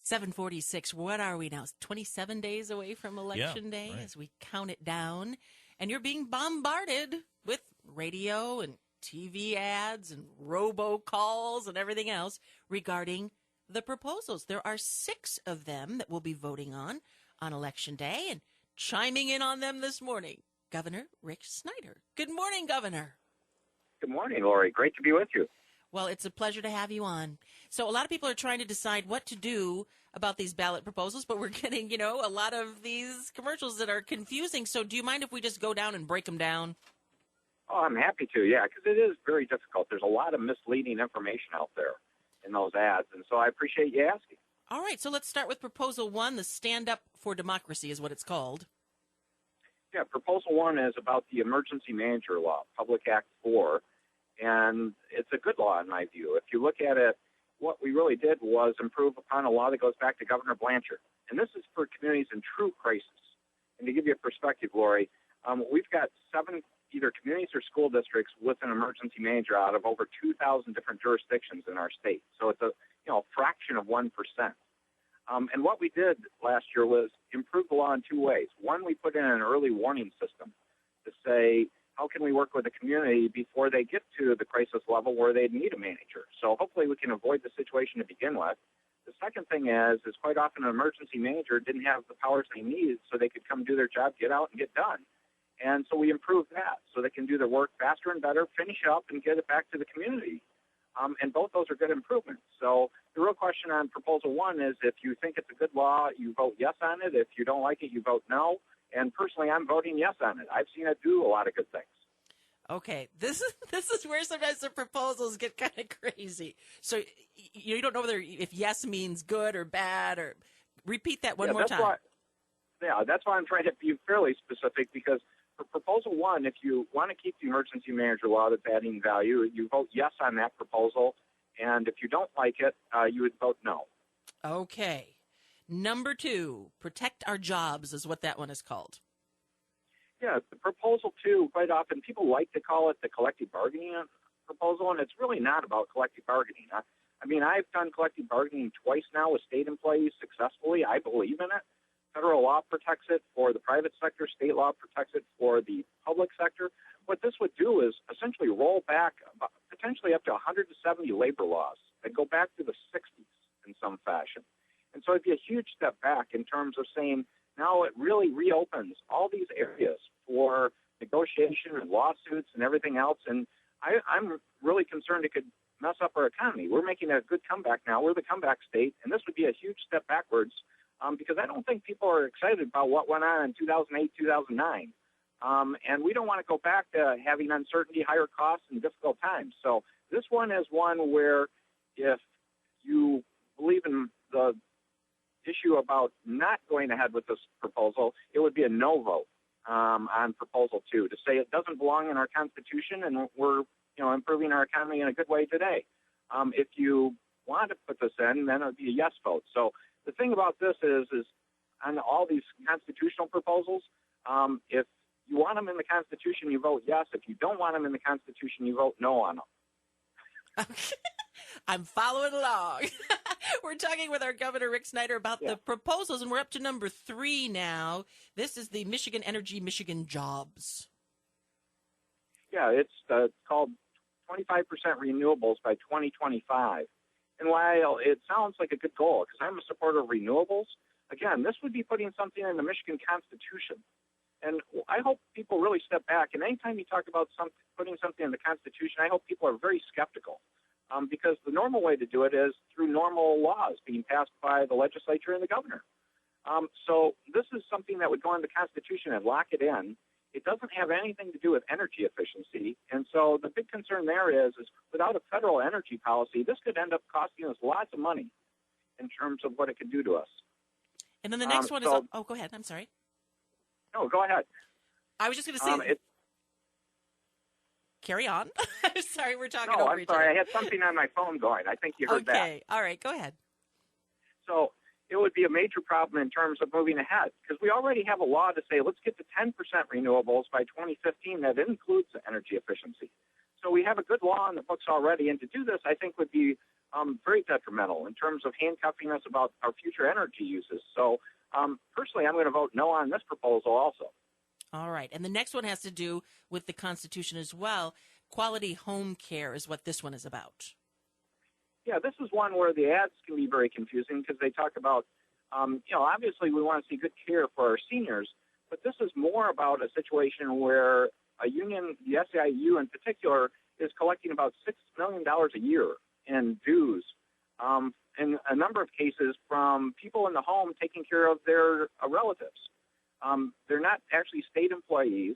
7:46. What are we now? 27 days away from Election Day right. as we count it down. And you're being bombarded with radio and TV ads and robocalls and everything else regarding the proposals. There are 6 of them that we'll be voting on Election Day. And chiming in on them this morning, Governor Rick Snyder. Good morning, Governor. Good morning, Lori. Great to be with you. Well, it's a pleasure to have you on. So a lot of people are trying to decide what to do about these ballot proposals, but we're getting, a lot of these commercials that are confusing. So do you mind if we just go down and break them down? Oh, I'm happy to, yeah, because it is very difficult. There's a lot of misleading information out there in those ads, and so I appreciate you asking. All right, so let's start with Proposal 1, the Stand Up for Democracy is what it's called. Yeah, Proposal 1 is about the Emergency Manager Law, Public Act 4, and it's a good law in my view. If you look at it, what we really did was improve upon a law that goes back to Governor Blanchard, and this is for communities in true crisis. And to give you a perspective, Lori, we've got 7 either communities or school districts with an emergency manager out of over 2,000 different jurisdictions in our state. So it's a fraction of 1%. And what we did last year was improve the law in 2 ways. One, we put in an early warning system to say, how can we work with the community before they get to the crisis level where they need a manager? So hopefully we can avoid the situation to begin with. The second thing is quite often an emergency manager didn't have the powers they needed so they could come do their job, get out, and get done. And so we improved that so they can do their work faster and better, finish up, and get it back to the community. And both those are good improvements. So the real question on Proposal 1 is if you think it's a good law, you vote yes on it. If you don't like it, you vote no. And personally, I'm voting yes on it. I've seen it do a lot of good things. Okay, this is where sometimes the proposals get kind of crazy. So you don't know whether if yes means good or bad, or repeat that one more time. That's why I'm trying to be fairly specific, because for Proposal 1, if you want to keep the emergency manager law that's adding value, you vote yes on that proposal. And if you don't like it, you would vote no. Okay. Number 2, protect our jobs is what that one is called. Yeah, the Proposal 2, quite often people like to call it the collective bargaining proposal, and it's really not about collective bargaining. I've done collective bargaining twice now with state employees successfully. I believe in it. Federal law protects it for the private sector. State law protects it for the public sector. What this would do is essentially roll back potentially up to 170 labor laws that go back to the 60s in some fashion. And so it'd be a huge step back in terms of saying now it really reopens all these areas for negotiation and lawsuits and everything else. And I'm really concerned it could mess up our economy. We're making a good comeback now. We're the comeback state, and this would be a huge step backwards because I don't think people are excited about what went on in 2008, 2009. And we don't want to go back to having uncertainty, higher costs, and difficult times. So this one is one where if you believe in the issue about not going ahead with this proposal, it would be a no vote on Proposal 2 to say it doesn't belong in our Constitution and we're improving our economy in a good way today. If you want to put this in, then it would be a yes vote. So the thing about this is on all these constitutional proposals, if you want them in the Constitution, you vote yes. If you don't want them in the Constitution, you vote no on them. I'm following along. We're talking with our Governor, Rick Snyder, about the proposals, and we're up to number 3 now. This is the Michigan Energy, Michigan Jobs. Yeah, it's called 25% renewables by 2025. And while it sounds like a good goal, because I'm a supporter of renewables, again, this would be putting something in the Michigan Constitution. And I hope people really step back. And anytime you talk about putting something in the Constitution, I hope people are very skeptical. Because the normal way to do it is through normal laws being passed by the legislature and the governor. So this is something that would go in the Constitution and lock it in. It doesn't have anything to do with energy efficiency. And so the big concern there is without a federal energy policy, this could end up costing us lots of money in terms of what it could do to us. And then the next one is, go ahead. I'm sorry. No, go ahead. I was just going to say, carry on. I'm sorry, we're talking over each other. I had something on my phone going. I think you heard that. Okay, all right, go ahead. So it would be a major problem in terms of moving ahead because we already have a law to say let's get to 10% renewables by 2015 that includes energy efficiency. So we have a good law in the books already, and to do this I think would be very detrimental in terms of handcuffing us about our future energy uses. So personally, I'm going to vote no on this proposal also. All right. And the next one has to do with the Constitution as well. Quality home care is what this one is about. Yeah, this is one where the ads can be very confusing because they talk about, obviously we want to see good care for our seniors, but this is more about a situation where a union, the SEIU in particular, is collecting about $6 million a year in dues in a number of cases from people in the home taking care of their relatives. They're not actually state employees.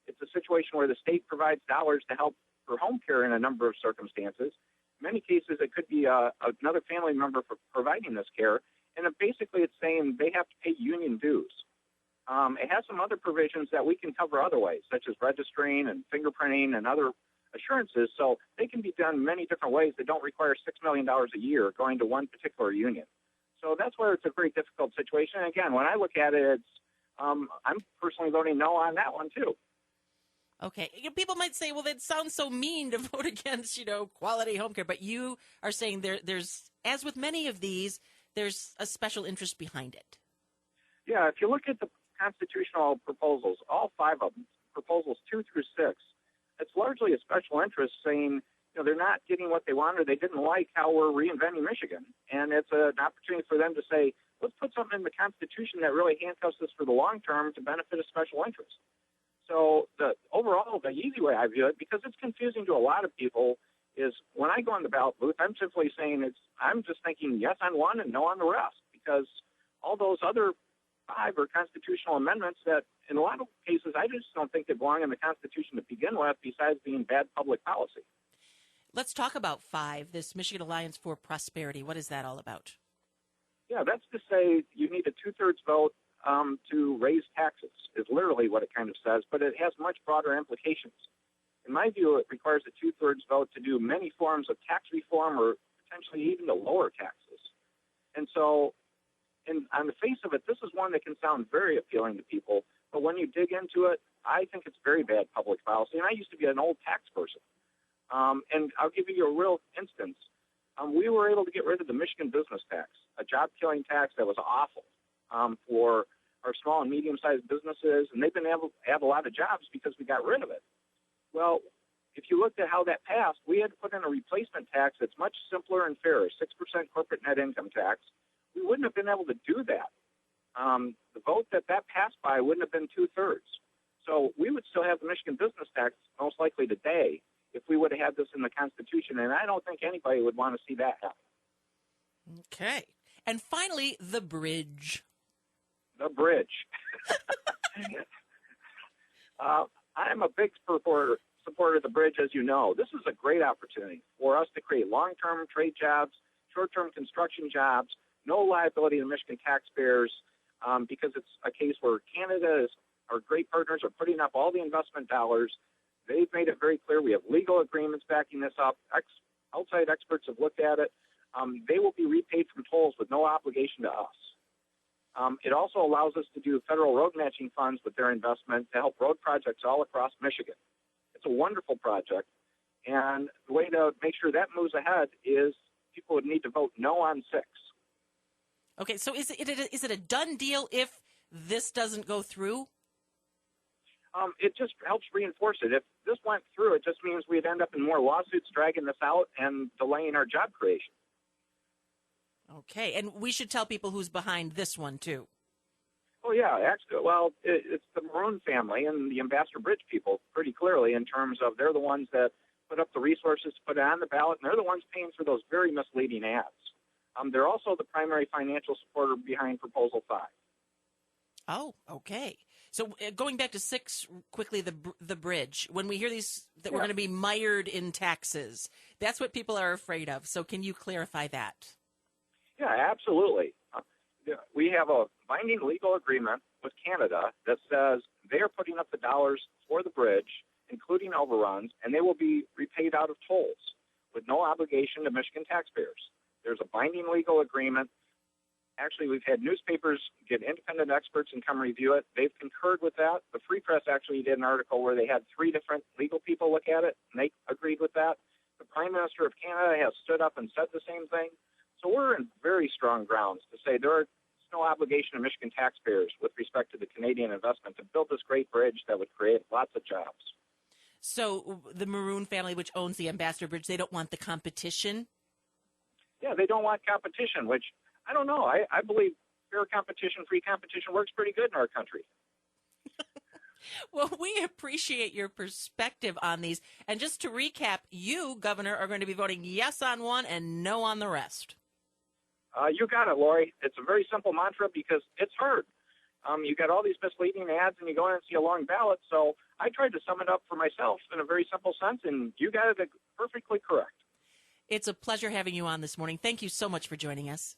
It's a situation where the state provides dollars to help for home care in a number of circumstances. In many cases, it could be another family member for providing this care, and basically it's saying they have to pay union dues. It has some other provisions that we can cover other ways, such as registering and fingerprinting and other assurances, so they can be done many different ways that don't require $6 million a year going to one particular union. So that's where it's a very difficult situation. And again, when I look at it, I'm personally voting no on that one, too. Okay. People might say, well, that sounds so mean to vote against, quality home care. But you are saying there's, as with many of these, there's a special interest behind it. Yeah, if you look at the constitutional proposals, all 5 of them, proposals 2 through 6, it's largely a special interest saying, they're not getting what they want or they didn't like how we're reinventing Michigan. And it's an opportunity for them to say, let's put something in the Constitution that really handcuffs us for the long term to benefit a special interest. So overall, the easy way I view it, because it's confusing to a lot of people, is when I go on the ballot booth, I'm simply saying I'm just thinking yes on one and no on the rest, because all those other 5 are constitutional amendments that in a lot of cases I just don't think they belong in the Constitution to begin with, besides being bad public policy. Let's talk about 5, this Michigan Alliance for Prosperity. What is that all about? Yeah, that's to say you need a 2/3 vote to raise taxes, is literally what it kind of says, but it has much broader implications. In my view, it requires a 2/3 vote to do many forms of tax reform or potentially even to lower taxes. And so on the face of it, this is one that can sound very appealing to people, but when you dig into it, I think it's very bad public policy. And I used to be an old tax person. And I'll give you a real instance. We were able to get rid of the Michigan business tax, a job-killing tax that was awful for our small and medium-sized businesses, and they've been able to add a lot of jobs because we got rid of it. Well, if you looked at how that passed, we had to put in a replacement tax that's much simpler and fairer, 6% corporate net income tax. We wouldn't have been able to do that. The vote that passed by wouldn't have been 2/3. So we would still have the Michigan business tax most likely today if we would have had this in the Constitution, and I don't think anybody would want to see that happen. Okay. And finally, the bridge. The bridge. I'm a big supporter of the bridge, as you know. This is a great opportunity for us to create long-term trade jobs, short-term construction jobs, no liability to Michigan taxpayers, because it's a case where Canada our great partners are putting up all the investment dollars. They've made it very clear. We have legal agreements backing this up. Outside experts have looked at it. They will be repaid from tolls with no obligation to us. It also allows us to do federal road matching funds with their investment to help road projects all across Michigan. It's a wonderful project. And the way to make sure that moves ahead is people would need to vote no on 6. Okay, so is it a done deal if this doesn't go through? It just helps reinforce it. If this went through, it just means we'd end up in more lawsuits dragging this out and delaying our job creation. Okay, and we should tell people who's behind this one, too. Oh, yeah. Actually, well, it's the Maroon family and the Ambassador Bridge people pretty clearly in terms of they're the ones that put up the resources to put it on the ballot, and they're the ones paying for those very misleading ads. They're also the primary financial supporter behind Proposal 5. Oh, okay. So going back to 6 quickly, the bridge, when we hear these, that we're going to be mired in taxes, that's what people are afraid of. So can you clarify that? Yeah, absolutely. We have a binding legal agreement with Canada that says they are putting up the dollars for the bridge, including overruns, and they will be repaid out of tolls with no obligation to Michigan taxpayers. There's a binding legal agreement. Actually, we've had newspapers get independent experts and come review it. They've concurred with that. The Free Press actually did an article where they had 3 different legal people look at it, and they agreed with that. The Prime Minister of Canada has stood up and said the same thing. So we're in very strong grounds to say there is no obligation of Michigan taxpayers with respect to the Canadian investment to build this great bridge that would create lots of jobs. So the Maroon family, which owns the Ambassador Bridge, they don't want the competition? Yeah, they don't want competition, which I don't know. I believe fair competition, free competition works pretty good in our country. Well, we appreciate your perspective on these. And just to recap, you, Governor, are going to be voting yes on one and no on the rest. You got it, Lori. It's a very simple mantra because it's hard. You got all these misleading ads and you go in and see a long ballot. So I tried to sum it up for myself in a very simple sense, and you got it perfectly correct. It's a pleasure having you on this morning. Thank you so much for joining us.